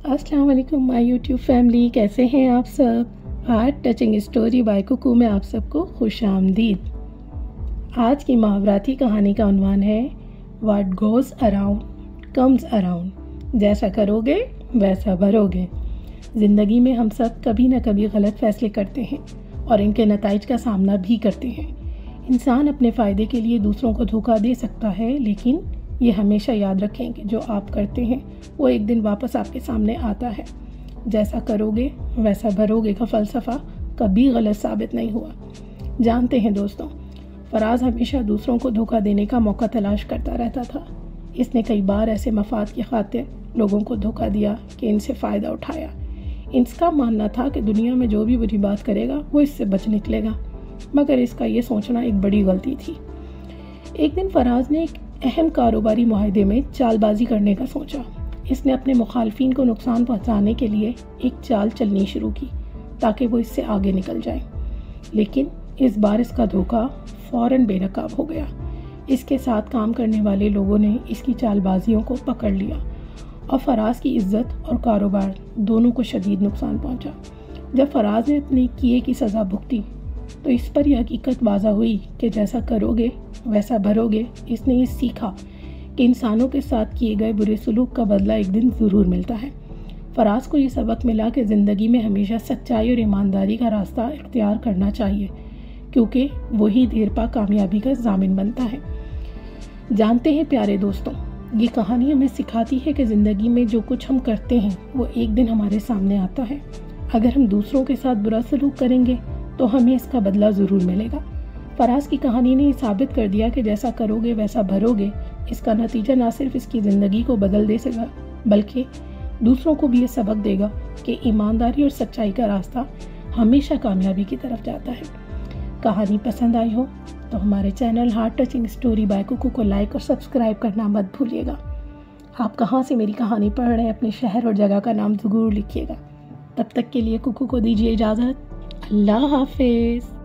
अस्सलाम वालेकुम my YouTube family, कैसे हैं आप सब। आज टचिंग स्टोरी बाय कुकू में आप सबको खुश आमदीद। आज की मुहावराती कहानी का उन्वान है what goes around comes around. जैसा करोगे वैसा भरोगे। ज़िंदगी में हम सब कभी न कभी गलत फैसले करते हैं और इनके नताइज का सामना भी करते हैं। इंसान अपने फ़ायदे के लिए दूसरों को धोखा दे सकता है, लेकिन ये हमेशा याद रखें कि जो आप करते हैं वो एक दिन वापस आपके सामने आता है। जैसा करोगे वैसा भरोगे का फ़लसफ़ा कभी गलत साबित नहीं हुआ। जानते हैं दोस्तों, फराज हमेशा दूसरों को धोखा देने का मौका तलाश करता रहता था। इसने कई बार ऐसे मफाद की खातिर लोगों को धोखा दिया कि इनसे फ़ायदा उठाया। इसका मानना था कि दुनिया में जो भी बुरी बात करेगा वो इससे बच निकलेगा, मगर इसका ये सोचना एक बड़ी गलती थी। एक दिन फराज ने एक अहम कारोबारी मुआहदे में चालबाजी करने का सोचा। इसने अपने मुखालफिन को नुकसान पहुंचाने के लिए एक चाल चलनी शुरू की ताकि वो इससे आगे निकल जाए, लेकिन इस बार इसका धोखा फ़ौरन बेनकाब हो गया। इसके साथ काम करने वाले लोगों ने इसकी चालबाजियों को पकड़ लिया और फराज की इज्जत और कारोबार दोनों को शदीद नुकसान पहुंचा। जब फराज ने अपने किए की सज़ा भुगती तो इस पर यह हकीकत वाज़ा हुई कि जैसा करोगे वैसा भरोगे। इसने ये सीखा कि इंसानों के साथ किए गए बुरे सलूक का बदला एक दिन ज़रूर मिलता है। फराज को ये सबक मिला कि ज़िंदगी में हमेशा सच्चाई और ईमानदारी का रास्ता इख्तियार करना चाहिए, क्योंकि वही देर पा कामयाबी का ज़ामिन बनता है। जानते हैं प्यारे दोस्तों, ये कहानी हमें सिखाती है कि ज़िंदगी में जो कुछ हम करते हैं वो एक दिन हमारे सामने आता है। अगर हम दूसरों के साथ बुरा सलूक करेंगे तो हमें इसका बदला ज़रूर मिलेगा। फराज की कहानी ने साबित कर दिया कि जैसा करोगे वैसा भरोगे। इसका नतीजा ना सिर्फ इसकी ज़िंदगी को बदल दे सका, बल्कि दूसरों को भी ये सबक देगा कि ईमानदारी और सच्चाई का रास्ता हमेशा कामयाबी की तरफ जाता है। कहानी पसंद आई हो तो हमारे channel heart touching story by Kuku को लाइक और सब्सक्राइब करना मत भूलिएगा। आप कहाँ से मेरी कहानी पढ़ रहे हैं, अपने शहर और जगह का नाम ज़रूर लिखिएगा। तब तक के लिए कुकू को दीजिए इजाज़त। अल्लाह हाफिज़।